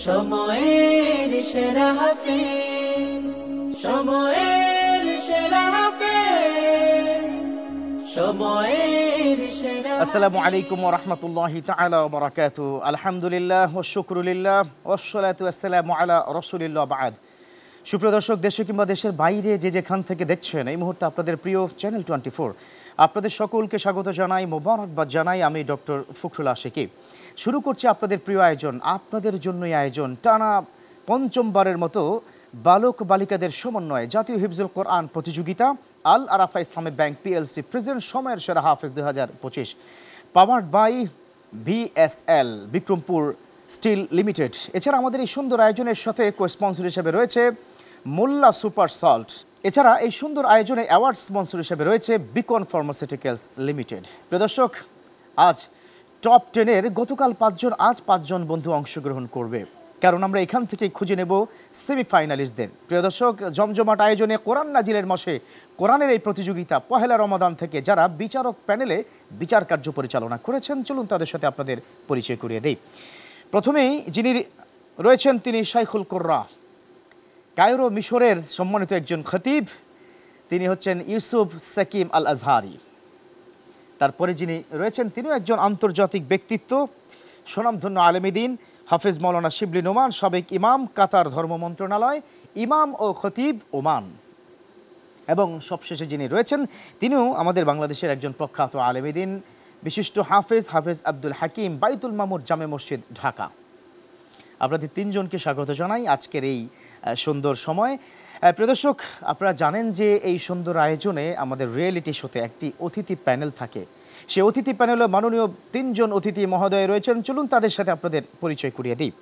সময়ের সেরা হাফেজ, সময়ের সেরা হাফেজ, সময়ের সেরা। আসসালামু আলাইকুম ওয়া রাহমাতুল্লাহি তাআলা ওয়া বারাকাতুহু। আলহামদুলিল্লাহ ওয়া শুকরুলিল্লাহ ওয়াস সালাতু ওয়াসসালামু আলা রাসূলিল্লাহ বা'দ। সুপ্রিয় দর্শক, দেশে কিংবা দেশের বাইরে যে যেখান থেকে দেখছেন এই মুহূর্তে আপনাদের প্রিয় চ্যানেল 24, আপনাদের সকলকে স্বাগত জানাই, মোবারকবাদ জানাই। আমি ডক্টর ফখরুল আশিকি। শুরু করছি আপনাদের প্রিয় আয়োজন, আপনাদের জন্যই আয়োজন, টানা পঞ্চমবারের মতো বালক বালিকাদের সমন্বয়ে জাতীয় হিফজুল কোরআন প্রতিযোগিতা Al Arafah Islamic bank PLC present সময়ের সেরা হাফেজ 2025, powered by BSL Bikrampur steel limited. এছাড়া আমাদের এই সুন্দর আয়োজনের সাথে কো-স্পন্সর হিসেবে রয়েছে মোল্লা সুপার সল্ট। এছাড়া এই সুন্দর আয়োজনে অ্যাওয়ার্ড স্পন্সর হিসেবে রয়েছে বিকন ফার্মাসিউটিক্যালস লিমিটেড। প্রিয় দর্শক, আজ টপ 10-এর গতকাল 5 জন, আজ 5 জন বন্ধু অংশগ্রহণ করবে, কারণ আমরা এখান থেকে খুঁজে নেব সেমিফাইনালিস্টদের। প্রিয় দর্শক, জমজমাট আয়োজনে কোরআন নাজিলের মাসে কোরআনের এই প্রতিযোগিতা পহেলা রমাদান থেকে যারা বিচারক প্যানেলে বিচার কার্য পরিচালনা করেছেন, চলুন তাদের সাথে আপনাদের পরিচয় করিয়ে দেই। প্রথমেই যিনি রয়েছেন তিনি শাইখুল কুররা, কায়রো মিশরের সম্মানিত একজন খতিব, তিনি হচ্ছেন ইউসুফ সাকিম আল আজহারি। তারপরে যিনি রয়েছেন তিনিও একজন আন্তর্জাতিক ব্যক্তিত্ব, স্বনামধন্য আলেমী দ্বীন হাফেজ মাওলানা শিবলি নোমান, সাবেক ইমাম, কাতার ধর্ম মন্ত্রণালয়, ইমাম ও খতিব ওমান। এবং সবশেষে যিনি রয়েছেন তিনিও আমাদের বাংলাদেশের একজন প্রখ্যাত আলেমী দ্বীন, বিশিষ্ট হাফেজ আব্দুল হাকিম, বাইতুল মামুর জামে মসজিদ, ঢাকা। আপনাদের 3 জনকে স্বাগত জানাই আজকের এই সুন্দর সময়। প্রিয় দর্শক, আপনারা জানেন যে এই সুন্দর আয়োজনে আমাদের রিয়েলিটি শোতে একটি অতিথি প্যানেল থাকে। সেই অতিথি প্যানেলে মাননীয় 3 জন অতিথি মহোদয় রয়েছেন, চলুন তাদের সাথে আপনাদের পরিচয় করিয়ে দিই।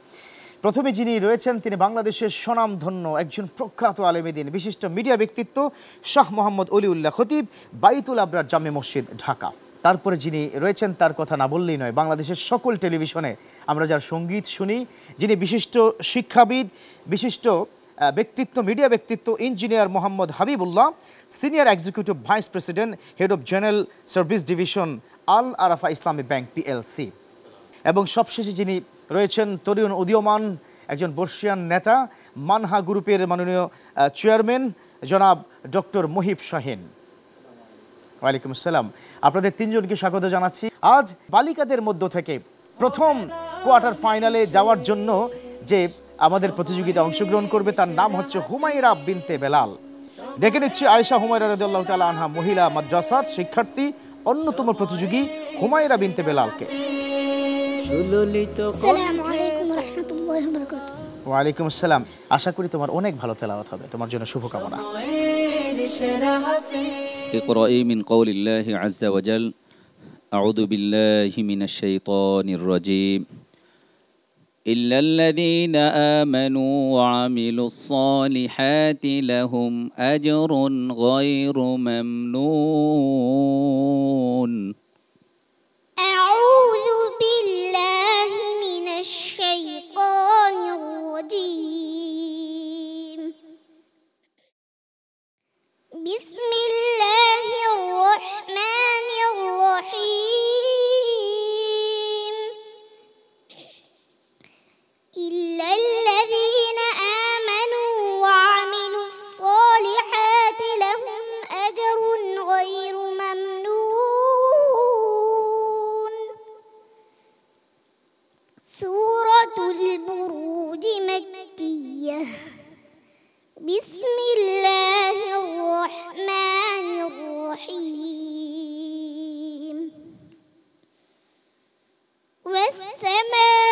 প্রথমে যিনি রয়েছেন তিনি বাংলাদেশের স্বনামধন্য একজন প্রখ্যাত আলেমী দ্বীন, বিশিষ্ট মিডিয়া ব্যক্তিত্ব শাহ মোহাম্মদ অলিউল্লাহ খতিব, বাইতুল আবরার জামে মসজিদ, ঢাকা। তারপরে যিনি রয়েছেন তার কথা না বললেই নয়, বাংলাদেশের সকল টেলিভিশনে আমরা যার সঙ্গীত শুনি, যিনি বিশিষ্ট শিক্ষাবিদ, বিশিষ্ট ব্যক্তিত্ব, মিডিয়া ব্যক্তিত্ব, engineer Mohammad Habibullah, senior executive vice president, head of general service division Al Arafah Islamic bank PLC. এবং সবশেষে যিনি রয়েছেন তরুণ উদীয়মান একজন বর্ষিয়ান নেতা, মানহা গ্রুপের মাননীয় চেয়ারম্যান জনাব ডক্টর মুহিব শাহিন। ওয়ালাইকুম আসসালাম। আপনাদের 3 জনকে স্বাগত জানাচ্ছি। আজ বালিকাদের মধ্য থেকে প্রথম কোয়ার্টার ফাইনালে যাওয়ার জন্য যে আমাদের প্রতিযোগিতা অংশগ্রহণ করবে তার নাম হচ্ছে হুমায়রা বিনতে বেলাল। ডেকে নিচ্ছি আয়েশা হুমায়রা রাদিয়াল্লাহু তাআলা আনহা, মহিলা মাদ্রাসার শিক্ষার্থী, অন্যতম প্রতিযোগী হুমায়রা বিনতে বেলালকে। আসসালামু আলাইকুম ওয়া রাহমাতুল্লাহি ওয়া বারাকাতুহু। ওয়ালাইকুম আসসালাম। আশা করি তোমার অনেক ভালো তেলাওয়াত হবে, তোমার জন্য শুভকামনা। اقرأي من قول الله عز وجل أعوذ بالله من الشيطان الرجيم إلا الذين آمنوا وعملوا الصالحات لهم أجر غير ممنون. أعوذ بالله من الشيطان الرجيم بسم الله الرحمن الرحيم إلا الذين آمنوا وعملوا الصالحات لهم أجر غير ممنون. سورة البروج مكية. بسم الله الرحمن الرحيم والسماء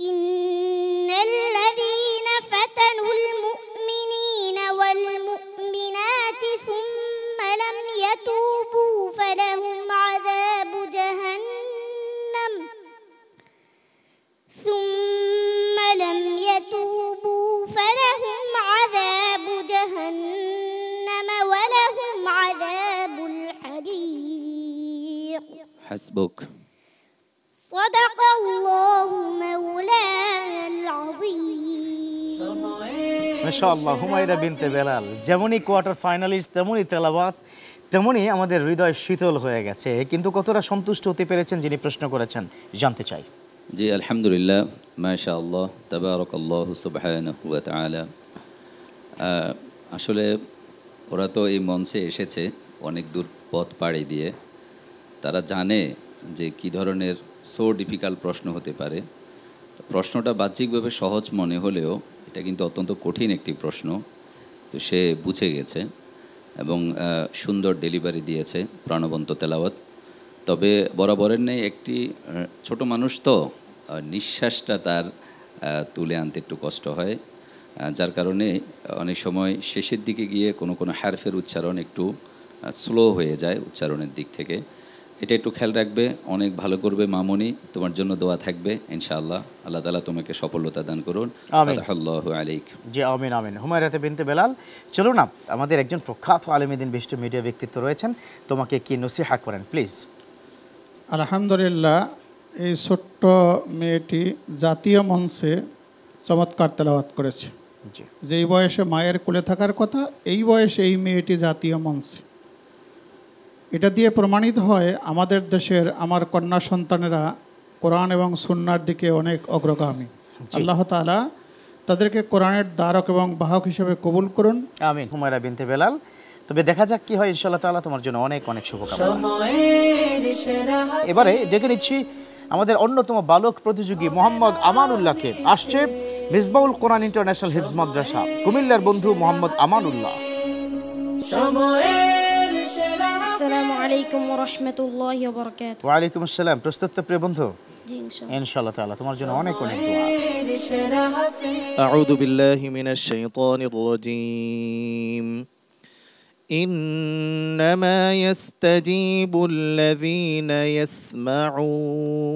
إن الذين فتنوا المؤمنين والمؤمنات ثم لم يتوبوا فلهم عذاب جهنم ولهم عذاب الحريق حسبك صدق الله مولانا العظيم মাশাআল্লাহ। হুমায়রা বিনতে বেলাল যেমনই কোয়ার্টার ফাইনালিস্ট, তেমনই তেলাওয়াত, তেমনই আমাদের হৃদয় শীতল হয়ে গেছে। কিন্তু কতটা সন্তুষ্ট হতে পেরেছেন যিনি প্রশ্ন করেছেন, জানতে চাই। জি আলহামদুলিল্লাহ, মাশাআল্লাহ, তাবারাকাল্লাহু সুবহানাহু ওয়া তাআলা। আসলে ওরা তো এই মঞ্চে এসেছে অনেক দূর পথ পাড়ি দিয়ে, তারা জানে যে কী ধরনের সো ডিফিকাল্ট প্রশ্ন হতে পারে। প্রশ্নটা বাহ্যিকভাবে সহজ মনে হলেও এটা কিন্তু অত্যন্ত কঠিন একটি প্রশ্ন। তো সে বুঝে গেছে এবং সুন্দর ডেলিভারি দিয়েছে, প্রাণবন্ত তেলাওয়াত। তবে বরাবরের নেই একটি ছোট মানুষ তো নিঃশ্বাসটা তার তুলে আনতে একটু কষ্ট হয়, যার কারণে অনেক সময় শেষের দিকে গিয়ে কোনো কোনো হারফের উচ্চারণ একটু স্লো হয়ে যায় উচ্চারণের দিক থেকে। এটা একটু খেয়াল রাখবে, অনেক ভালো করবে মামুনি, তোমার জন্য দোয়া থাকবে ইনশাআল্লাহ। আল্লাহ তাআলা তোমাকে সফলতা দান করুন। আল্লাহু আলাইক। জি আমিন আমিন। হুমায়রাতে বিনতে বেলাল, চলো না, আমাদের একজন প্রখ্যাত আলেমীদিন বিশিষ্ট মিডিয়া ব্যক্তিত্ব রয়েছেন, তোমাকে কি নসিহা করেন প্লিজ। আলহামদুলিল্লাহ, এই ছোট্ট মেয়েটি জাতীয় মঞ্চে চমৎকার তেলাওয়াত করেছে। জি, যেই বয়সে মায়ের কোলে থাকার কথা, এই বয়সে এই মেয়েটি জাতীয় মঞ্চে। এটা দিয়ে প্রমাণিত হয় আমাদের দেশের আমার কন্যা সন্তানেরা কোরআন এবং সুন্নাহর দিকে অনেক অগ্রগামী। আল্লাহ তাআলা তাদেরকে কোরআনের দ্বারক এবং বাহক হিসেবে কবুল করুন। আমিন। হুমায়রা বিনতে বেলাল, তবে দেখা যাক কি হয় ইনশাআল্লাহ তাআলা, তোমার জন্য অনেক অনেক শুভকামনা। এবারে ডেকে নিচ্ছি আমাদের অন্যতম বালক প্রতিযোগী মোহাম্মদ আমানুল্লাহকে। আসছে মিসবাউল কোরআন ইন্টারন্যাশনাল হিফজ মাদ্রাসা, কুমিল্লার বন্ধু মোহাম্মদ আমানুল্লাহ। আসসালামু আলাইকুম ওয়া রাহমাতুল্লাহি ওয়া বারাকাতুহু। ওয়া আলাইকুম আসসালাম। প্রস্তুত তো প্রিয় বন্ধু? জি ইনশাআল্লাহ। ইনশাআল্লাহ তাআলা তোমার জন্য অনেক অনেক দোয়া। أعوذ بالله من الشيطان الرجيم. إنما يستجيب الذين يسمعون.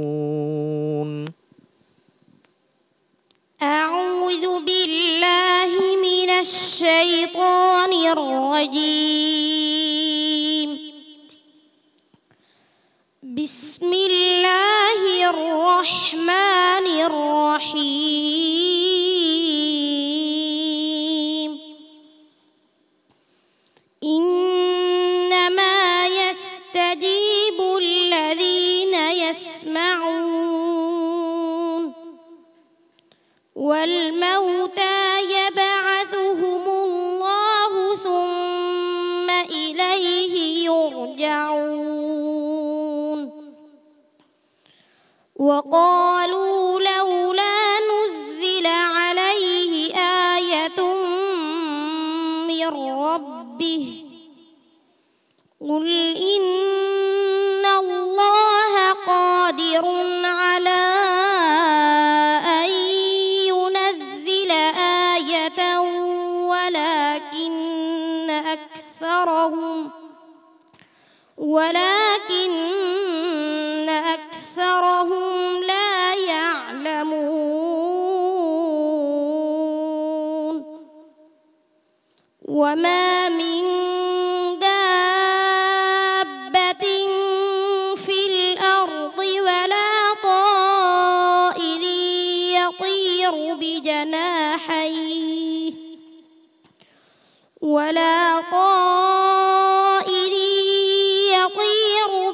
أعوذ بالله من الشيطان الرجيم. بسم الله الرحمن الرحيم. إنما يستجيب الذين يسمعون والموتى يبعثهم الله ثم إليه يرجعون. وقالوا لولا نزل عليه آية من ربه قل إن الله قادر على أن ينزل آية ولكن أكثرهم لا يعلمون. وما من دابة في الأرض ولا طائر يطير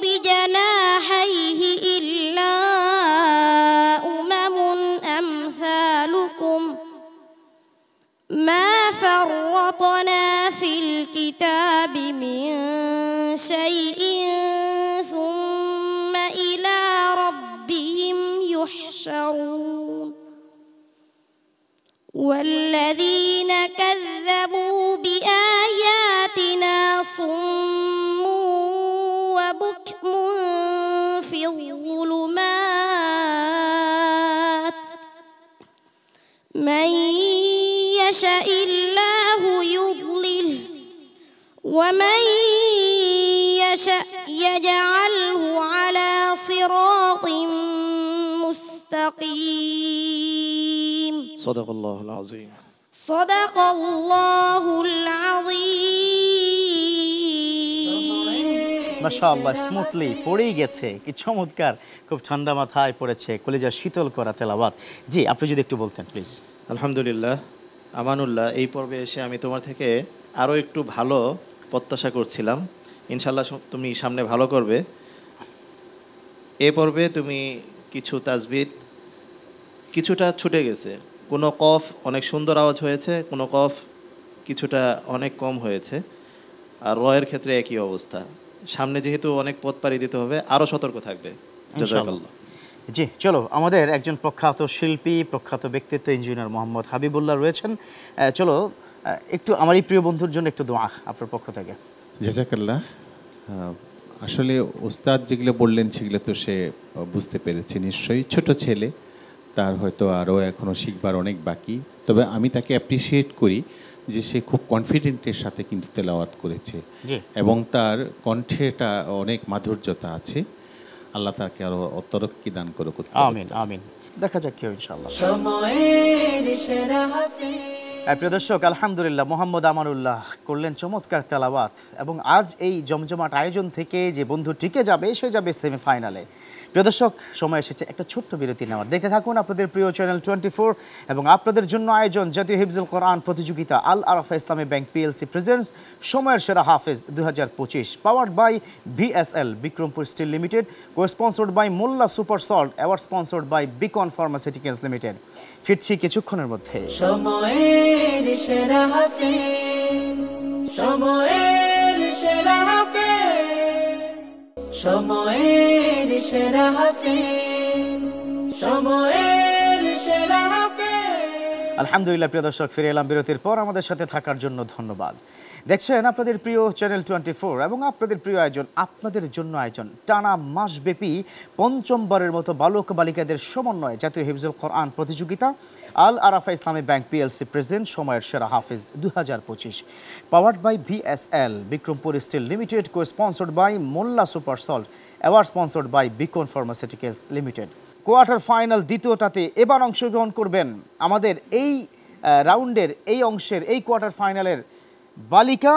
بجناحيه إلا أمم أمثالكم ما فرطنا في الكتاب من شيء ثم إلى ربهم يحشرون. والذين كذبوا بآياتنا صم وبكم في الظلمات يشاء الله يضلله ومن يشاء يجعله على صراط مستقيم صدق الله العظيم صدق الله العظيم মাশাআল্লাহ, স্মুথলি পড়েই গেছে, কি চমৎকার, খুব ঠান্ডা মাথায় পড়েছে, কলিজা শীতল করা তেলাওয়াত। জি, আপনি যদি একটু বলতেন প্লিজ। আলহামদুলিল্লাহ। আমানুল্লাহ, এই পর্বে এসে আমি তোমার থেকে আরও একটু ভালো প্রত্যাশা করছিলাম। ইনশাল্লাহ তুমি সামনে ভালো করবে। এ পর্বে তুমি কিছু তাজবিদ কিছুটা ছুটে গেছে, কোনো কফ অনেক সুন্দর আওয়াজ হয়েছে, কোনো কফ কিছুটা অনেক কম হয়েছে, আর রয়ের ক্ষেত্রে একই অবস্থা। সামনে যেহেতু অনেক পথ পাড়ি দিতে হবে, আরও সতর্ক থাকবে। জাযাকাল্লাহ। জি, চলো, আমাদের একজন প্রখ্যাত শিল্পী, প্রখ্যাত ব্যক্তিত্ব ইঞ্জিনিয়ার মোহাম্মদ হাবিবুল্লাহ রয়েছেন। চলো একটু আমার এই প্রিয় বন্ধুর জন্য একটু দোয়া আপনার পক্ষ থেকে। জাযাকাল্লাহ। আসলে ওস্তাদ যেগুলো বললেন সেগুলো তো সে বুঝতে পেরেছে নিশ্চয়ই। ছোট ছেলে, তার হয়তো আরও এখনও শিখবার অনেক বাকি। তবে আমি তাকে অ্যাপ্রিসিয়েট করি যে সে খুব কনফিডেন্টের সাথে কিন্তু তেলাওয়াত করেছে এবং তার কণ্ঠেটা অনেক মাধুর্যতা আছে। আল্লাহ তাকে আরও অতরক্কি দান করুক। আমিন আমিন। দেখা যাক কি হয় ইনশাআল্লাহ। সময়ের সেরা হাফেজ। প্রিয় দর্শক, আলহামদুলিল্লাহ মোহাম্মদ আমানুল্লাহ করলেন চমৎকার তেলাওয়াত, এবং আজ এই জমজমাট আয়োজন থেকে যে বন্ধু টিকে যাবে সে যাবে সেমিফাইনালে। প্রিয় দর্শক, সময় এসেছে একটা ছোট্ট বিরতি নেওয়ার। দেখতে থাকুন আপনাদের প্রিয় চ্যানেল 24 এবং আপনাদের জন্য আয়োজন জাতীয় হিফজুল কোরআন প্রতিযোগিতা আল আরাফা ইসলামী ব্যাংক পিএলসি প্রেজেন্টস সময়ের সেরা হাফেজ 2025, powered by BSL Bikrampur steel limited, co sponsored by Molla super salt, award sponsored by Beacon pharmaceuticals limited. ফিরছি কিছুক্ষণের মধ্যে। সময়ের সেরা হাফেজ, সময়ের সেরা হাফেজ, সময়ের সেরা হাফেজ, সময়ের সেরা হাফেজ। আলহামদুলিল্লাহ, প্রিয় দর্শক, ফিরে এলাম বিরতির পর। আমাদের সাথে থাকার জন্য ধন্যবাদ। দেখছেন আপনাদের প্রিয় চ্যানেল 24 এবং আপনাদের প্রিয় আয়োজন, আপনাদের জন্য আয়োজন টানা মাসব্যাপী পঞ্চমবারের মতো বালক বালিকাদের সমন্বয়ে জাতীয় হিফজুল কোরআন প্রতিযোগিতা আল আরাফা ইসলামী ব্যাংক পিএলসি প্রেজেন্ট সময়ের সেরা হাফেজ 2025, powered by BSL Bikrampur steel limited, co sponsored by Molla super salt, award sponsored by Beacon pharmaceuticals limited. Quarter final দ্বিতীয়টাতে এবার অংশগ্রহণ করবেন আমাদের এই রাউন্ডের এই অংশের এই কোয়ার্টার ফাইনালের বালিকা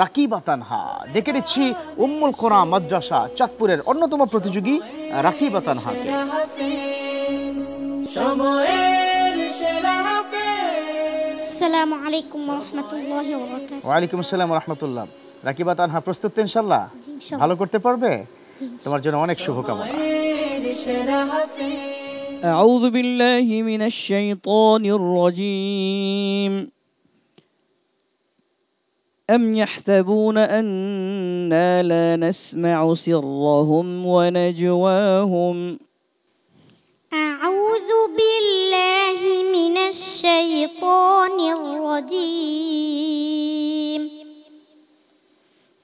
রাকিবা তানহা। ডেকে নিচ্ছি উম্মুল কোরআন মাদ্রাসা চাঁদপুরের অন্যতম প্রতিযোগী রাকিবা তানহাকে। আসসালামু আলাইকুম ওয়া রাহমাতুল্লাহি ওয়া বারাকাতুহু। ওয়ালাইকুম আসসালাম ওয়া রাহমাতুল্লাহ। রাকিবা তানহা প্রস্তুত তো ইনশাআল্লাহ? ভালো করতে পারবে? তোমার জন্য অনেক শুভকামনা। أعوذ بالله من الشيطان الرجيم أم يحسبون أنا لا نسمع سرهم ونجواهم أعوذ بالله من الشيطان الرجيم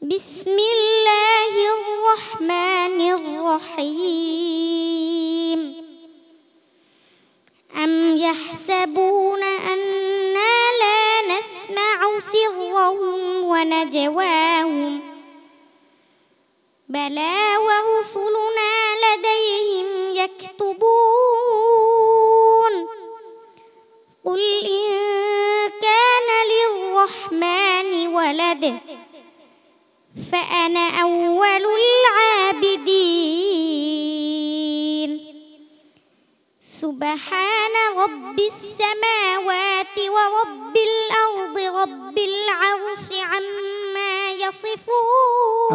بسم الله الرحمن الرحيم أم يحسبون أنا لا نسمع سرهم ونجواهم بلى ورسلنا لديهم يكتبون قل إن كان للرحمن ولد فأنا أول العابدين سبحان رب السماوات ورب الأرض رب العرش عما يصفون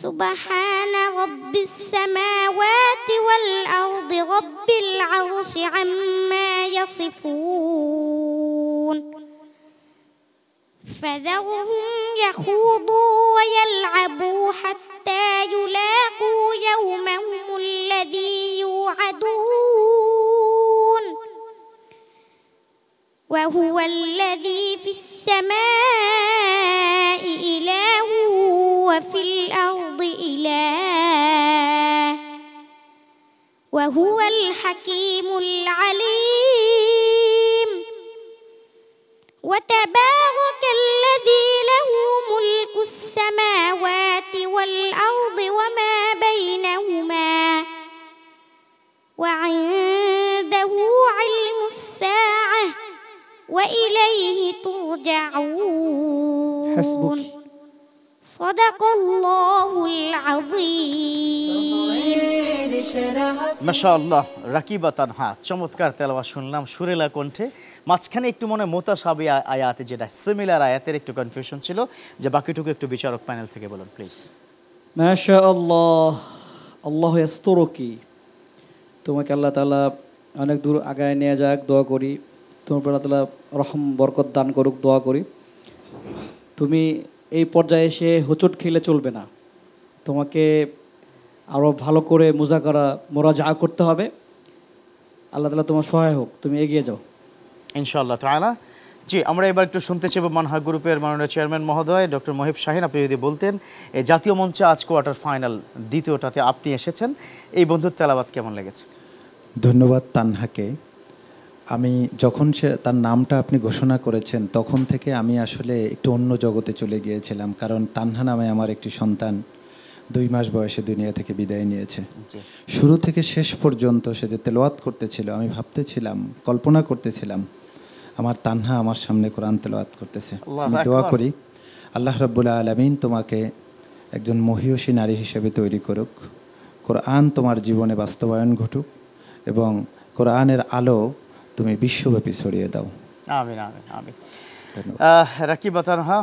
سبحان رب السماوات والأرض رب العرش عما يصفون فذرهم يخوضوا ويلعبوا حتى يلاقوا يومهم الذي يوعدون وهو الذي في السماء إله وفي الأرض إله وهو الحكيم العليم وتبارك الذي له ملك السماوات والأرض وما بينهما وعنده علم الساعة وإليه ترجعون حسبك صدق الله العظيم মাশাআল্লাহ রাকিবা তানহা চমৎকার তেলাওয়াত শুনলাম সুরেলা কণ্ঠে। মাঝখানে একটু মনে মোতাশাবি আয়াতে যেটা সিমিলার আয়াতের একটু কনফিউশন ছিল, যে বাকিটুকু একটু বিচারক প্যানেল থেকে বলুন প্লিজ। মাশাআল্লাহ, আল্লাহ ইয়াস্তুরুকি, তোমাকে আল্লাহ তাআলা অনেক দূর আগায় নিয়ে যাক, দোয়া করি। তোমার উপর আল্লাহ তাআলা রহম বরকত দান করুক, দোয়া করি। তুমি এই পর্যায়ে এসে হোঁচট খেলে চলবে না, তোমাকে আরও ভালো করে মোরাজা করতে হবে। আল্লাহ তাআলা তোমার সহায় হোক, তুমি এগিয়ে যাও ইনশাআল্লাহ তাআলা। জি, আমরা এবার একটু শুনতে চাইব মানহা গ্রুপের মাননীয় চেয়ারম্যান মহোদয় ডক্টর মহিব শাহিন, আপনি যদি বলতেন এই জাতীয় মঞ্চে আজ কোয়ার্টার ফাইনাল দ্বিতীয়টাতে আপনি এসেছেন, এই বন্ধুর তেলাওয়াত কেমন লেগেছে? ধন্যবাদ তানহাকে। আমি যখন তার নামটা আপনি ঘোষণা করেছেন তখন থেকে আমি আসলে একটু অন্য জগতে চলে গিয়েছিলাম, কারণ তানহা নামে আমার একটি সন্তান 2 মাস বয়সে দুনিয়া থেকে বিদায় নিয়েছে। শুরু থেকে শেষ পর্যন্ত সে যে তেলাওয়াত করতেছিল, আমি ভাবতেছিলাম, কল্পনা করতেছিলাম আমার তানহা আমার সামনে কোরআন তেলাওয়াত করতেছে। আমি দোয়া করি আল্লাহ রাব্বুল আলামিন তোমাকে একজন মহিয়সী নারী হিসেবে তৈরি করুক, কোরআন তোমার জীবনে বাস্তবায়ন ঘটুক এবং কোরআনের আলো তুমি বিশ্বব্যাপী ছড়িয়ে দাও। আমিন আমিন আমিন। রাকিবা তানহা,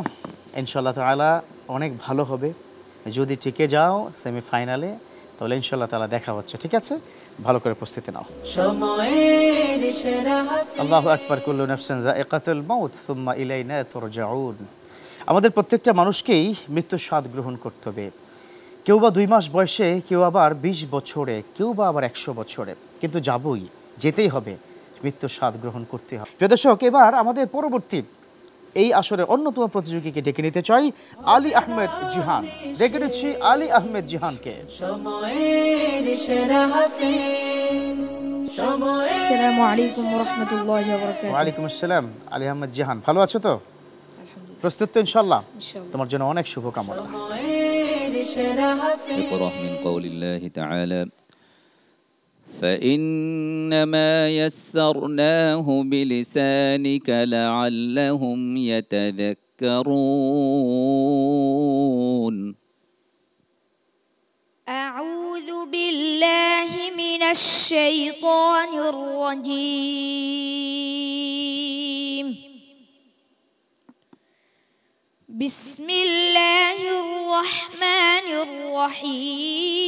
ইনশাআল্লাহ তাআলা অনেক ভালো হবে। যদি টিকে যাও সেমিফাইনালে তাহলে ইনশাআল্লাহ তাআলা দেখা হচ্ছে, ঠিক আছে? ভালো করে প্রস্তুতি নাও। আল্লাহু আকবার, কুল্লু নাফসিন যায়িকাতুল মাউত সুম্মা ইলাইনা তুরজাউন। আমাদের প্রত্যেকটা মানুষকেই মৃত্যুর স্বাদ গ্রহণ করতে হবে। কেউ বা 2 মাস বয়সে, কেউ আবার 20 বছরে, কেউ বা আবার 100 বছরে, কিন্তু যাবই, যেতেই হবে, মৃত্যুর স্বাদ গ্রহণ করতে হবে। প্রিয় দর্শক, এবার আমাদের পরবর্তী এই আসরের অন্যতম প্রতিযোগীকে ডেকে নিতে চাই, আলী আহমেদ জিহান। ডেকে নিচ্ছি আলী আহমেদ জিহানকে। আসসালামু আলাইকুম ওয়া রাহমাতুল্লাহি ওয়া বারাকাতুহু। ওয়া আলাইকুম আসসালাম। আলী আহমেদ জিহান, ভালো আছো তো? প্রস্তুত তো ইনশাআল্লাহ? তোমার জন্য অনেক শুভকামনা। اقرأ من قول الله تعالى فإنما يسرناه بلسانك لعلهم يتذكرون. أعوذ بالله من الشيطان الرجيم. بسم الله الرحمن الرحيم.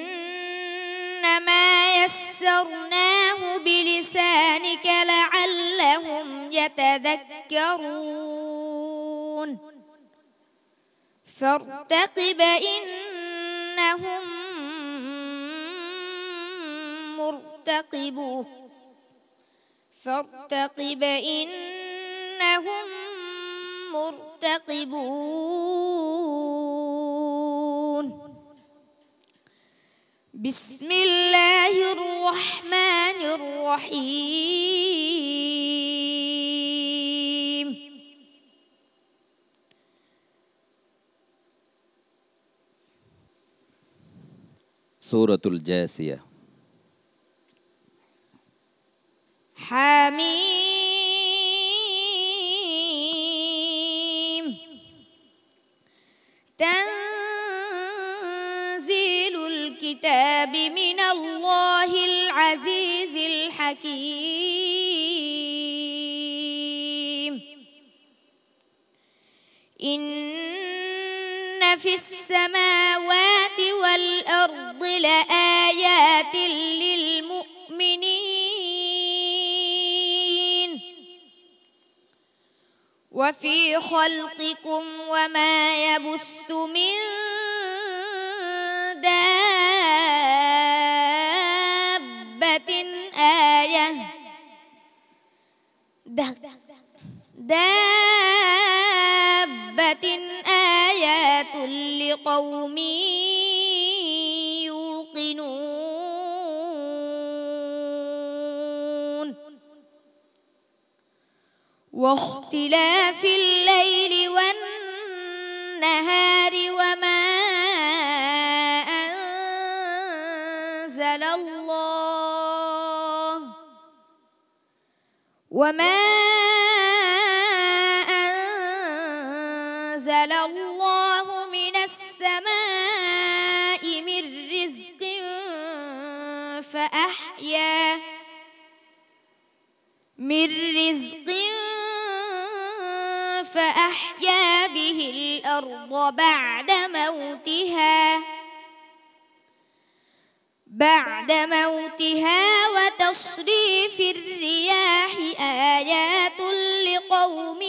فإنما يسرناه بلسانك لعلهم يتذكرون. فارتقب إنهم مرتقبون. فارتقب إنهم مرتقبون. بسم الله الرحمن الرحيم. سورة الجاثية. حميم. تنزيل الكتاب من الله العزيز الحكيم. إن في السماوات والأرض لآيات للمؤمنين وفي خلقكم وما يبث من دابة آية آيات لقوم يوقنون. واختلاف الليل والنهار وما أنزل الله من السماء من رزق فأحيا به الأرض بعد موتها وتصريف الرياح آيات لقوم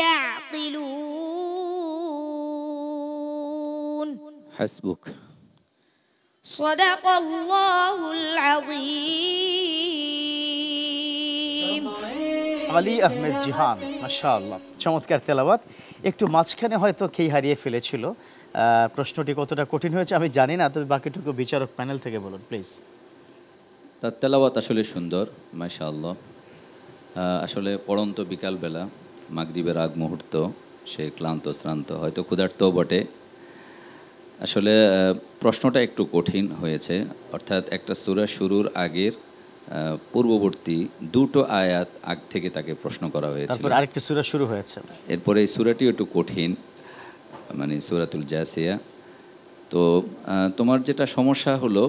يعقلون. حسبك. صدق الله العظيم. আলী আহমেদ জিহান, মাশাআল্লাহ, চমৎকার তেলাওয়াত। একটু মাঝখানে হয়তো খেই হারিয়ে ফেলেছিল। প্রশ্নটি কতটা কঠিন হয়েছে আমি জানি না, তবে বাকিটুকু বিচারক প্যানেল থেকে বলুন প্লিজ। তার তেলাওয়াত আসলে সুন্দর, মাশাআল্লাহ। আসলে পড়ন্ত বিকালবেলা, মাগরিবের আগ মুহূর্ত, সে ক্লান্ত শ্রান্ত, হয়তো ক্ষুধার্ত বটে। আসলে প্রশ্নটা একটু কঠিন হয়েছে, অর্থাৎ একটা সূরা শুরুর আগের পূর্ববর্তী দুটো আয়াত আগ থেকে তাকে প্রশ্ন করা হয়েছিল, তারপর আরেকটি সূরা শুরু হয়েছে। এরপরে এই সূরাটিও একটু কঠিন, মানে সূরাতুল জাসিয়া। তো তোমার যেটা সমস্যা হলো,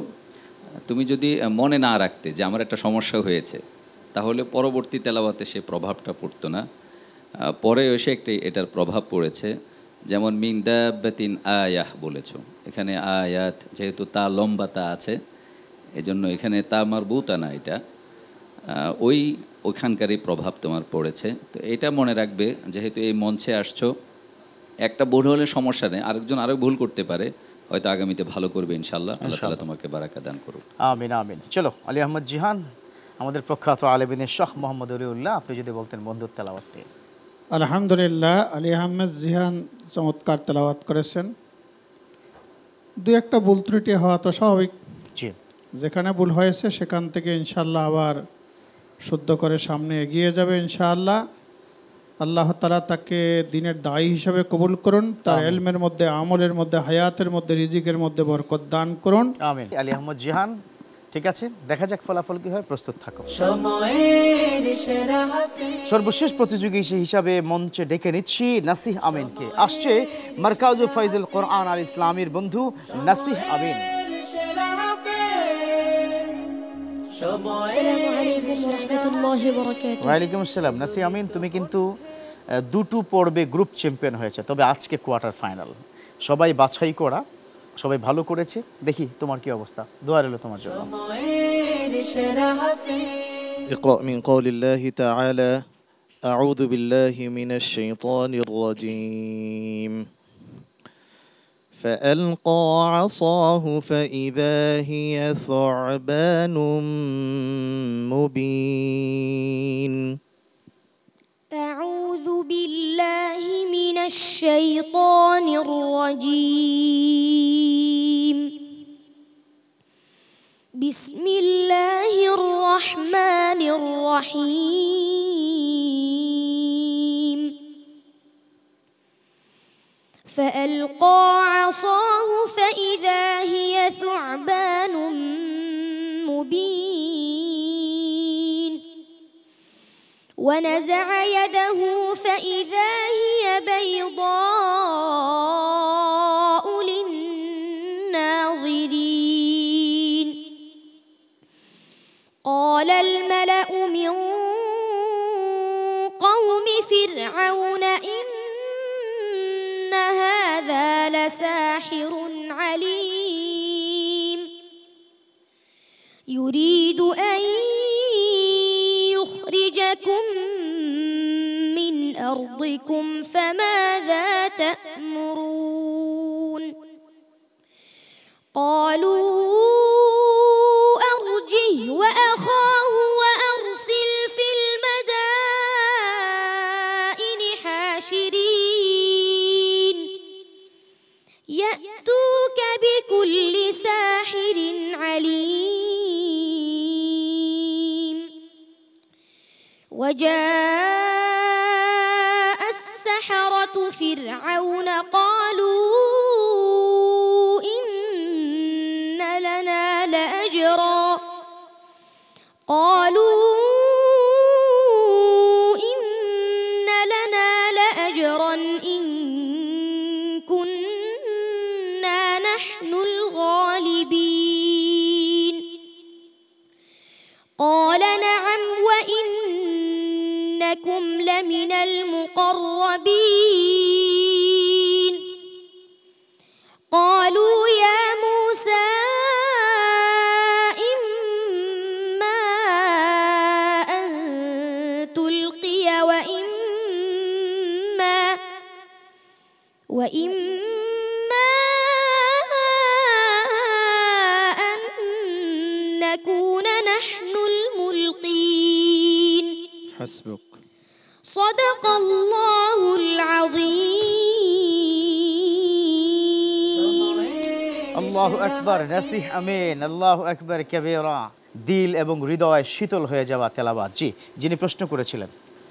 তুমি যদি মনে না রাখতে যে আমার একটা সমস্যা হয়েছে, তাহলে পরবর্তী তেলাওয়াতে সে প্রভাবটা পড়তো না। পরে এসে এটার প্রভাব পড়েছে। যেমন মিন দাব্বাতিন আয়াহ বলেছ, এখানে আয়াত যেহেতু তা লম্বা তা আছে, এজন্য এখানে তা মারবুতা না, এটা ওইখানকারই প্রভাব তোমার পড়েছে। তো এটা মনে রাখবে, যেহেতু এই মঞ্চে আসছো, একটা ভুল হলে সমস্যা নেই, আরেকজন আরও ভুল করতে পারে, হয়তো আগামীতে ভালো করবে ইনশাআল্লাহ। আল্লাহ তাআলা তোমাকে বারাকা দান করুন। আমিন আমিন। চলো, আলী আহমদ জিহান, আমাদের প্রখ্যাত আলেমিনের শাহ মোহাম্মদ ওলিউল্লাহ, আপনি যদি বলতেন বন্ধুর তেলাওয়াত দিয়ে। আলহামদুলিল্লাহ, আলী আহমেদ জিহান চমৎকার তেলাওয়াত করেছেন। দুই একটা ভুল ত্রুটি হওয়া তো স্বাভাবিক। জি, যেখানে ভুল হয়েছে সেখান থেকে ইনশাআল্লাহ আবার শুদ্ধ করে সামনে এগিয়ে যাবে ইনশাআল্লাহ। আল্লাহ তাআলা তাকে দিনের দায়ী হিসাবে কবুল করুন, তার ইলমের মধ্যে, আমলের মধ্যে, হায়াতের মধ্যে, রিজিকের মধ্যে বরকত দান করুন। আমিন। আলী আহমদ জিহান, ঠিক আছে, দেখা যাক ফলাফল কি হয়, প্রস্তুত থাকো। সর্বশেষ প্রতিযোগী হিসাবে মঞ্চে ডেকে নিচ্ছি নাসিহ আমিনকে। আসছে মারকাজু ফাইজুল কোরআন আল ইসলামীর বন্ধু নাসিহ আমিন। ওয়ালাইকুম আসসালাম। নাসিহ আমিন, তুমি কিন্তু দুটো পর্বে গ্রুপ চ্যাম্পিয়ন হয়েছে, তবে আজকে কোয়ার্টার ফাইনাল। সবাই বাছাই করা, সবাই ভালো করেছে। দেখি তোমার কি অবস্থা, দোয়া রইল তোমার জন্য। اقرأ من قول الله تعالى أعوذ بالله من الشيطان الرجيم فألقى عصاه فإذا هي ثعبان مبين. أعوذ بالله من الشيطان الرجيم بسم الله الرحمن الرحيم فألقى عصاه فإذا هي ثعبان مبين ونزع يده فإذا هي بيضاء للناظرين قال الملأ من قوم فرعون إن هذا لساحر عليم يريد أن يخرجكم من أرضكم فماذا تأمرون قالوا أرجه وأخاه وأرسل في المدائن حاشرين يأتوك بكل ساحر عليم وجاء السحرة فرعون قالوا إن لنا لأجرا قالوا إن لنا لأجرا إن كنا نحن الغالبين قال نعم وإنكم لمن المقربين قالوا يا موسى إما أن تلقي وإما أن نكون نحن الملقين حسبك صدق الله العظيم আল্লাহু আকবার, নাসিহ আমিন, আল্লাহু আকবার কবীরা। দিল এবং হৃদয় শীতল হয়ে যাওয়া তেলাওয়াত। জি, যিনি প্রশ্ন করেছিলেন।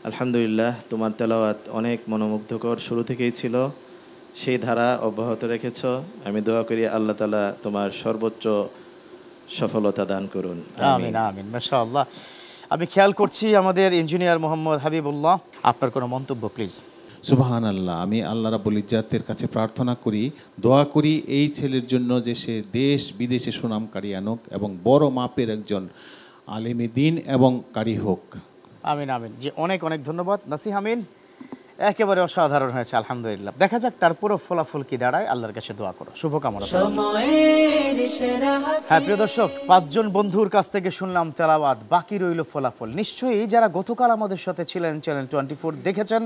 আলহামদুলিল্লাহ, তোমার তেলাওয়াত অনেক মনোমুগ্ধকর, শুরু থেকেই ছিল, সেই ধারা অব্যাহত রেখেছ। আমি দোয়া করি আল্লাহ তাআলা তোমার সর্বোচ্চ সফলতা দান করুন। আমিন আমিন, মাশাআল্লাহ। আমি খেয়াল করছি আমাদের ইঞ্জিনিয়ার মোহাম্মদ হাবিবুল্লাহ, আপনার কোনো মন্তব্য প্লিজ। সুবহানাল্লাহ, আমি আল্লাহ রাব্বুল ইজ্জাতের কাছে প্রার্থনা করি, দোয়া করি এই ছেলের জন্য যে সে দেশ বিদেশে সুনামকারী আনুক এবং বড় মাপের একজন আলেমে দ্বীন এবং কারি হোক। আমিন আমিন। জি, অনেক অনেক ধন্যবাদ নাসিহ আমিন, একেবারে অসাধারণ হয়েছে আলহামদুলিল্লাহ। দেখা যাক তারপরও ফলাফল কি দাঁড়ায়, আল্লাহর কাছে দোয়া করো, শুভকামনা। হ্যাঁ প্রিয় দর্শক, 5 জন বন্ধুর কাছ থেকে শুনলাম তেলাওয়াত, বাকি রইল ফলাফল। নিশ্চয়ই যারা গতকাল আমাদের সাথে ছিলেন, চ্যানেল 24 দেখেছেন,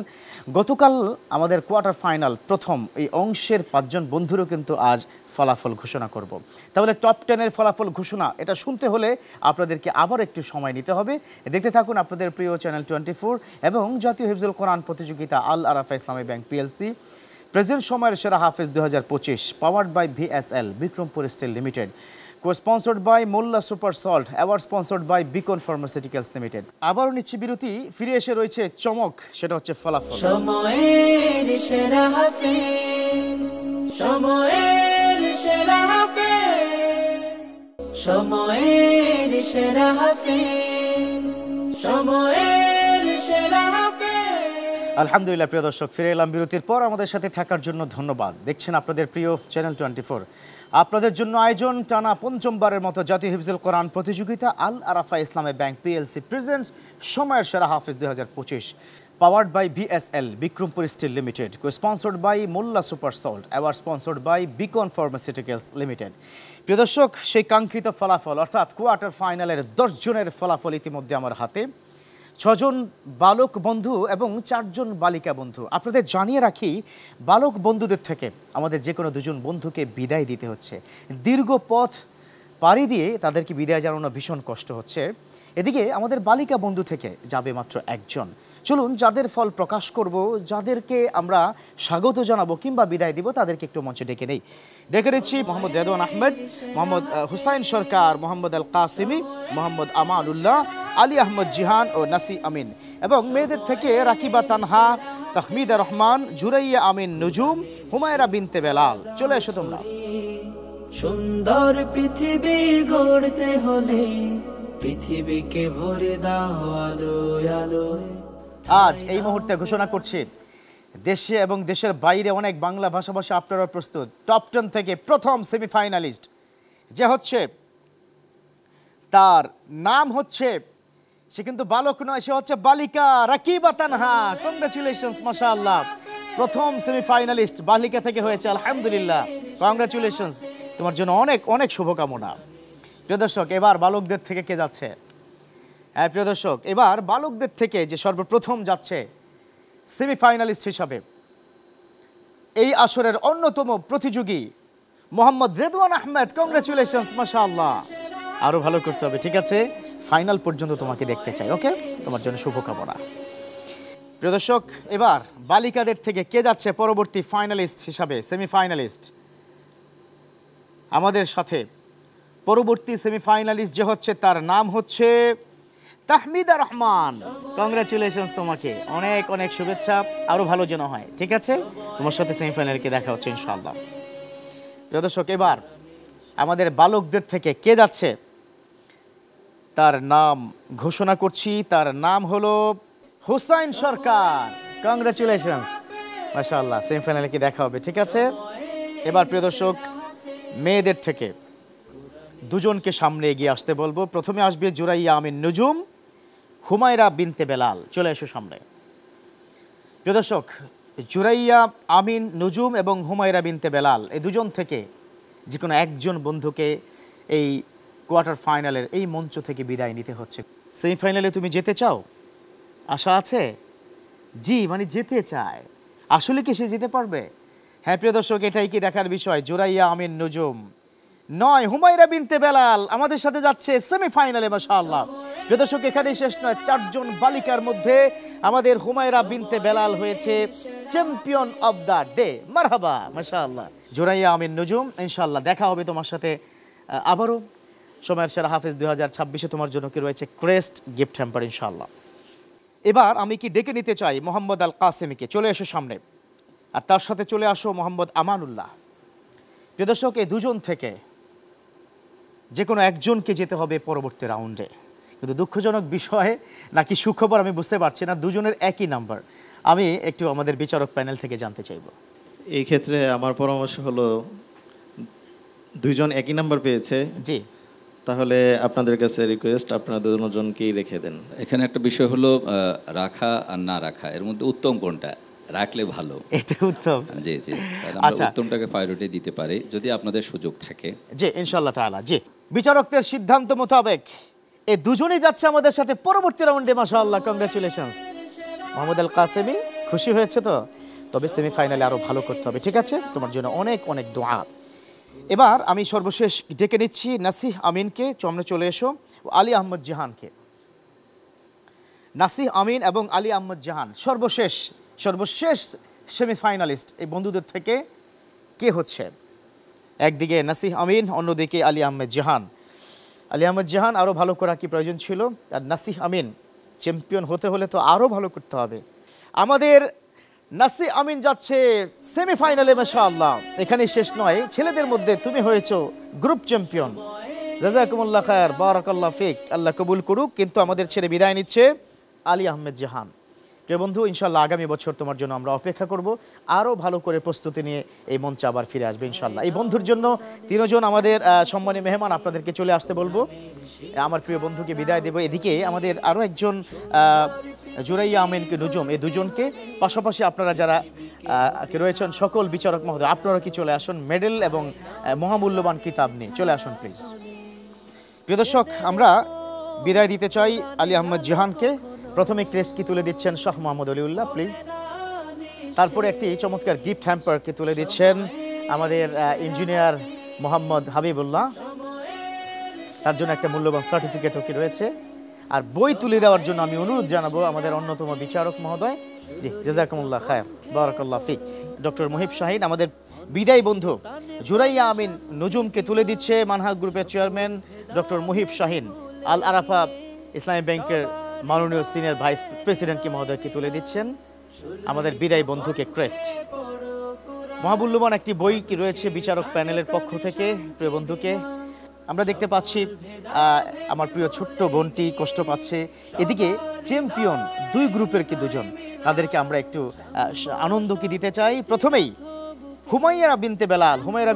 গতকাল আমাদের কোয়ার্টার ফাইনাল প্রথম এই অংশের 5 জন বন্ধুরও কিন্তু আজ ফলাফল ঘোষণা করব। তাহলে টপ 10-এর ফলাফল ঘোষণা এটা শুনতে হলে আপনাদেরকে আবার একটু সময় নিতে হবে। দেখতে থাকুন আপনাদের প্রিয় চ্যানেল 24 এবং জাতীয় হিফজুল কোরআন প্রতিযোগিতা আল আরাফা ইসলামী ব্যাংক পিএলসি প্রেজেন্ট সময়ের সেরা হাফেজ 2025, powered by VSL Bikrampur steel limited, co-sponsored by Molla super salt, award sponsored by Beacon pharmaceuticals limited. আবারও নিচ্ছি বিরতি, ফিরে এসে রয়েছে চমক, সেটা হচ্ছে ফলাফল। সময়ের সেরা হাফেজ, সময়ের সেরা হাফেজ, সময়ের সেরা হাফেজ, সময়ের সেরা হাফেজ। আলহামদুলিল্লাহ প্রিয় দর্শক, ফিরে এলাম বিরতির পর। আমাদের সাথে থাকার জন্য ধন্যবাদ। দেখছেন আপনাদের প্রিয় চ্যানেল 24। আপনাদের জন্য আয়োজন টানা 5মবারের মতো জাতীয় হিফজুল কোরআন প্রতিযোগিতা আল আরাফা ইসলামী ব্যাংক পিএলসি প্রেজেন্টস সময়ের সেরা হাফেজ 2025, powered by VSL Bikrampur steel limited, co-sponsored by Molla super salt, award sponsored by Beacon pharmaceuticals limited. প্রিয় দর্শক, সেই কাঙ্ক্ষিত ফলাফল অর্থাৎ কোয়ার্টার ফাইনালের 10 জনের ফলাফল ইতিমধ্যে আমার হাতে। 6 জন বালক বন্ধু এবং 4 জন বালিকা বন্ধু। আপনাদের জানিয়ে রাখি, বালক বন্ধুদের থেকে আমাদের যে কোনো 2 জন বন্ধুকে বিদায় দিতে হচ্ছে। দীর্ঘ পথ পাড়ি দিয়ে তাদেরকে বিদায় জানানো ভীষণ কষ্ট হচ্ছে। এদিকে আমাদের বালিকা বন্ধু থেকে যাবে মাত্র 1 জন। চলুন যাদের ফল প্রকাশ করব, যাদেরকে আমরা স্বাগত জানাবো কিংবা বিদায় দিব, তাদেরকে একটু মঞ্চে ডেকে নেই। ডেকে নিচ্ছি মোহাম্মদ রেদওয়ান আহমেদ, মোহাম্মদ হুসাইন সরকার, মোহাম্মদ আল কাসিমি, মোহাম্মদ আমানুল্লাহ, আলী আহমদ জিহান ও নাসি আমিন। এবং মেয়েদের থেকে রাকিবা তানহা, তাহমিদা রহমান, জুরাইয়া আমিন নুজুম, হুমায়রা বিনতে বেলাল। চলে এসো তোমরা। সুন্দর পৃথিবী গড়তে হলে পৃথিবীকে ভরে দাও আলোয় আলোয়। আজ এই মুহূর্তে ঘোষণা করছি, দেশে এবং দেশের বাইরে অনেক বাংলা ভাষাভাষী আপনারা প্রস্তুত। টপ 10 থেকে প্রথম সেমিফাইনালিস্ট যে হচ্ছে, তার নাম হচ্ছে, সে কিন্তু বালক নয়, সে হচ্ছে বালিকা, রাকিবা তানহা। কংগ্রাচুলেশনস, মাশাআল্লাহ। প্রথম সেমিফাইনালিস্ট বালিকা থেকে হয়েছে, আলহামদুলিল্লাহ, কংগ্রাচুলেশনস, তোমার জন্য অনেক অনেক শুভকামনা। প্রিয় দর্শক, এবার বালকদের থেকে কে যাচ্ছে? হ্যাঁ প্রিয় দর্শক, এবার বালকদের থেকে যে সর্বপ্রথম যাচ্ছে সেমিফাইনালিস্ট হিসাবে, এই আসরের অন্যতম প্রতিযোগী মোহাম্মদ রেদওয়ান আহমেদ। কংগ্রাচুলেশনস, মাশাআল্লাহ। আরো ভালো করতে হবে, ঠিক আছে? ফাইনাল পর্যন্ত তোমাকে দেখতে চাই, ওকে? তোমার জন্য শুভকামনা। প্রিয় দর্শক, এবার বালিকাদের থেকে কে যাচ্ছে পরবর্তী ফাইনালিস্ট হিসাবে, সেমিফাইনালিস্ট? আমাদের সাথে পরবর্তী সেমিফাইনালিস্ট যে হচ্ছে, তার নাম হচ্ছে তাহমিদা রহমান, কংগ্রাচুলেশনস তোমাকে, অনেক অনেক শুভেচ্ছা, আরো ভালো যেন হয়। ঠিক আছে, তোমার সাথে সেমিফাইনালে দেখা হচ্ছে ইনশাআল্লাহ। প্রিয় দর্শক, এবার আমাদের বালকদের থেকে কে যাচ্ছে তার নাম ঘোষণা করছি। তার নাম হলো হুসাইন সরকার। কংগ্রাচুলেশনস, মাশাআল্লাহ, সেমিফাইনালে দেখা হবে। ঠিক আছে, এবার প্রিয় দর্শক, মেয়েদের থেকে দুজনকে সামনে এগিয়ে আসতে বলবো। প্রথমে আসবে জুরাইয়া আমিন নুজুম, হুমায়রা বিনতে বেলাল। চলে এসো সামনে। প্রিয় দর্শক, জুরাইয়া আমিন নুজুম এবং হুমায়রা বিনতে বেলাল, এই দুজন থেকে যে কোনো একজন বন্ধুকে এই কোয়ার্টার ফাইনালের এই মঞ্চ থেকে বিদায় নিতে হচ্ছে। সেমিফাইনালে তুমি যেতে চাও? আশা আছে? জি, মানে যেতে চায়। আসলে কি সে যেতে পারবে? হ্যাঁ প্রিয় দর্শক, এটাই কি দেখার বিষয়। জুরাইয়া আমিন নুজুম নয়, হুমায়রা বিনতে বেলাল আমাদের সাথে যাচ্ছে সেমিফাইনালে। মাশাআল্লাহ। প্রিয় দর্শক, এখানেই শেষ নয়, 4 জন বালিকার মধ্যে আমাদের হুমায়রা বিনতে বেলাল হয়েছে চ্যাম্পিয়ন অফ দ্য ডে। মারহাবা, মাশাআল্লাহ। জুরাইয়া আমিন নুজুম, ইনশাআল্লাহ দেখা হবে তোমার সাথে আবারও। সময়ের সেরা হাফেজ 2026-এ তোমার জন্য কি রয়েছে ক্রেস্ট গিফট হ্যাম্পার ইনশাআল্লাহ। এবার আমি কি ডেকে নিতে চাই মোহাম্মদ আল কাসেমিকে। চলে এসো সামনে, আর তার সাথে চলে আসো মোহাম্মদ আমানুল্লাহ। প্রিয় দর্শক, এই দুজন থেকে যে কোনো একজনকে যেতে হবে পরবর্তী রাউন্ডে। কিন্তু দুঃখজনক বিষয় নাকি সুখবর আমি বুঝতে পারছি না, দুজনের একই নাম্বার। আমি একটু আমাদের বিচারক প্যানেল থেকে জানতে চাইব। এই ক্ষেত্রে আমার পরামর্শ হলো, দুইজন একই নাম্বার পেয়েছে। জি, তাহলে আপনাদের কাছে রিকোয়েস্ট, আপনারা দুজনকেই রেখে দেন। এখানে একটা বিষয় হলো রাখা আর না রাখা, এর মধ্যে উত্তম কোনটা? রাখলে ভালো, এটা উত্তম। জি জি, আমরা উত্তমটাকে প্রায়োরিটি দিতে পারি যদি আপনাদের সুযোগ থাকে। জি, ইনশাআল্লাহ তাআলা। জি, বিচারকদের সিদ্ধান্ত মোতাবেক এই দুজনেই যাচ্ছে আমাদের সাথে পরবর্তী রাউন্ডে। মাশাআল্লাহ, কংগ্রাচুলেশনস। মোহাম্মদ আল কাসেমি খুশি হয়েছে তো? তবে সেমিফাইনালে আরো ভালো করতে হবে। ঠিক আছে, তোমার জন্য অনেক অনেক দোয়া। এবার আমি সর্বশেষ ডেকে নিচ্ছি নাসিহ আমিনকে। চমনে চলে এসো। আলী আহমদ জাহানকে। নাসিহ আমিন এবং আলী আহমদ জাহান সর্বশেষ সেমিফাইনালিস্ট। এই বন্ধুদের থেকে কে হচ্ছে? একদিকে নাসিহ আমিন, অন্যদিকে আলী আহমেদ জাহান। আলী আহমেদ জাহান আরও ভালো করা কি প্রয়োজন ছিল? আর নাসিহ আমিন চ্যাম্পিয়ন হতে হলে তো আরও ভালো করতে হবে। আমাদের নাসিহ আমিন যাচ্ছে সেমিফাইনালে। মাশাআল্লাহ, এখানেই শেষ নয়, ছেলেদের মধ্যে তুমি হয়েছো গ্রুপ চ্যাম্পিয়ন। জাযাকুমুল্লাহ খায়র, বারাকাল্লাহ ফিক, আল্লাহ কবুল করুক। কিন্তু আমাদের ছেড়ে বিদায় নিচ্ছে আলী আহমেদ জাহান। প্রিয় বন্ধু, ইনশাআল্লাহ আগামী বছর তোমার জন্য আমরা অপেক্ষা করব। আরও ভালো করে প্রস্তুতি নিয়ে এই মঞ্চে আবার ফিরে আসবে ইনশাআল্লাহ। এই বন্ধুর জন্য 3 জন আমাদের সম্মানী মেহমান, আপনাদেরকে চলে আসতে বলবো। আমার প্রিয় বন্ধুকে বিদায় দেব। এদিকে আমাদের আরও একজন জুরাইয়া আমিনকে নুজুম, এই দুজনকে, পাশাপাশি আপনারা যারা রয়েছেন সকল বিচারক মহোদয়, আপনারা কি চলে আসুন মেডেল এবং মহামূল্যবান কিতাব নিয়ে চলে আসুন প্লিজ। প্রিয় দর্শক, আমরা বিদায় দিতে চাই আলী আহমদ জাহানকে। প্রথমে ক্রেস্ট কি তুলে দিচ্ছেন শাহ মোহাম্মদ আলিউল্লাহ প্লিজ। তারপরে একটি চমৎকার গিফট হ্যাম্পার কি তুলে দিচ্ছেন আমাদের ইঞ্জিনিয়ার মোহাম্মদ হাবিবুল্লাহ। তার জন্য একটা মূল্যবান সার্টিফিকেটও কি রয়েছে। আর বই তুলে দেওয়ার জন্য আমি অনুরোধ জানাবো আমাদের অন্যতম বিচারক মহোদয়, জি জাযাকুমুল্লাহ খায়র, বারাকাল্লাহ ফিক, ডক্টর মুহিব শাহিন। আমাদের বিদায়ী বন্ধু জুরাইয়া আমিন নুজুমকে তুলে দিচ্ছে মানহাজ গ্রুপের চেয়ারম্যান ডক্টর মুহিব শাহিন। আল আরাফা ইসলামী ব্যাংকের মাননীয় সিনিয়র ভাইস প্রেসিডেন্টকে মহোদয়কে তুলে দিচ্ছেন আমাদের বিদায়ী বন্ধুকে ক্রেস্ট। মহামূল্যবান একটি বই কি রয়েছে বিচারক প্যানেলের পক্ষ থেকে প্রিয় বন্ধুকে। আমরা দেখতে পাচ্ছি আমার প্রিয় ছোট্ট বোনটি কষ্ট পাচ্ছে। এদিকে চ্যাম্পিয়ন 2 গ্রুপের কি 2 জন, তাদেরকে আমরা একটু আনন্দ কি দিতে চাই। প্রথমেই হুমায়রা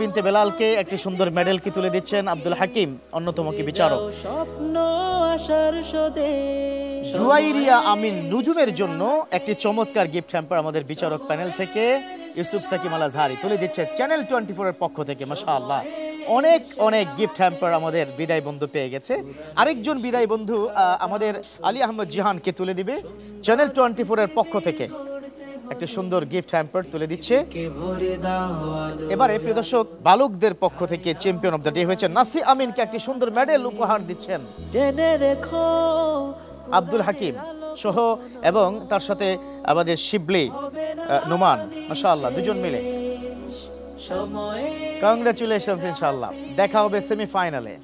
বিনতে বেলালকে একটি সুন্দর মেডেল কি তুলে দিচ্ছেন আব্দুল হাকিম, অন্যতম কি বিচারক। জুয়াইরিয়া আমিন নুজুমের জন্য একটি চমৎকার গিফট হ্যাম্পার আমাদের বিচারক প্যানেল থেকে ইউসুফ সাকিম আল আজহারি তুলে দিচ্ছে চ্যানেল 24 এর পক্ষ থেকে। মাশাআল্লাহ, অনেক অনেক গিফট হ্যাম্পার আমাদের বিদায় বন্ধু পেয়ে গেছে। আরেকজন বিদায় বন্ধু আমাদের আলী আহমদ জিহানকে তুলে দিবে চ্যানেল 24 এর পক্ষ থেকে একটা সুন্দর গিফট হ্যাম্পার তুলে দিচ্ছে। এবারে প্রিয় দর্শক, বালকদের পক্ষ থেকে চ্যাম্পিয়ন অফ দ্য ডে হয়েছে নাসিহ আমিনকে একটি সুন্দর মেডেল উপহার দিচ্ছেন আব্দুল হাকিম সহ, এবং তার সাথে আমাদের শিবলি নোমান। মাশাআল্লাহ, 2 জন মিলে কংগ্রাচুলেশনস। ইনশাআল্লাহ দেখা হবে সেমিফাইনালে।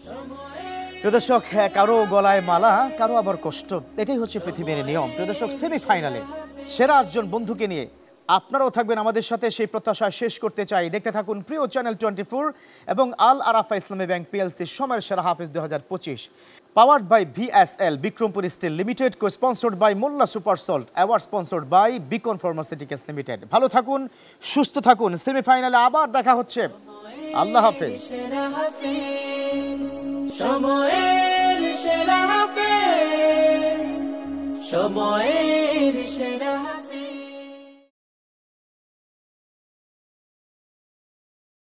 প্রিয় দর্শক, কারো গলায় মালা, কারো আবার কষ্ট, এটাই হচ্ছে পৃথিবীর নিয়ম। প্রিয় দর্শক, সেমিফাইনালে সেরা 8 জন বন্ধুকে নিয়ে আপনারাও থাকবেন আমাদের সাথে, সেই প্রত্যাশা শেষ করতে চাই। দেখতে থাকুন প্রিয় চ্যানেল 24 এবং আল আরাফা ইসলামী ব্যাংক পিএলসি সময়ের সেরা হাফেজ 2025, powered by VSL Bikrampur steel limited, co sponsored by Molla super salt, award sponsored by Beacon pharmaceuticals limited. ভালো থাকুন, সুস্থ থাকুন। সেমিফাইনালে আবার দেখা হচ্ছে। আল্লাহ হাফেজ। সময়ের সেরা হাফেজ, সময়ের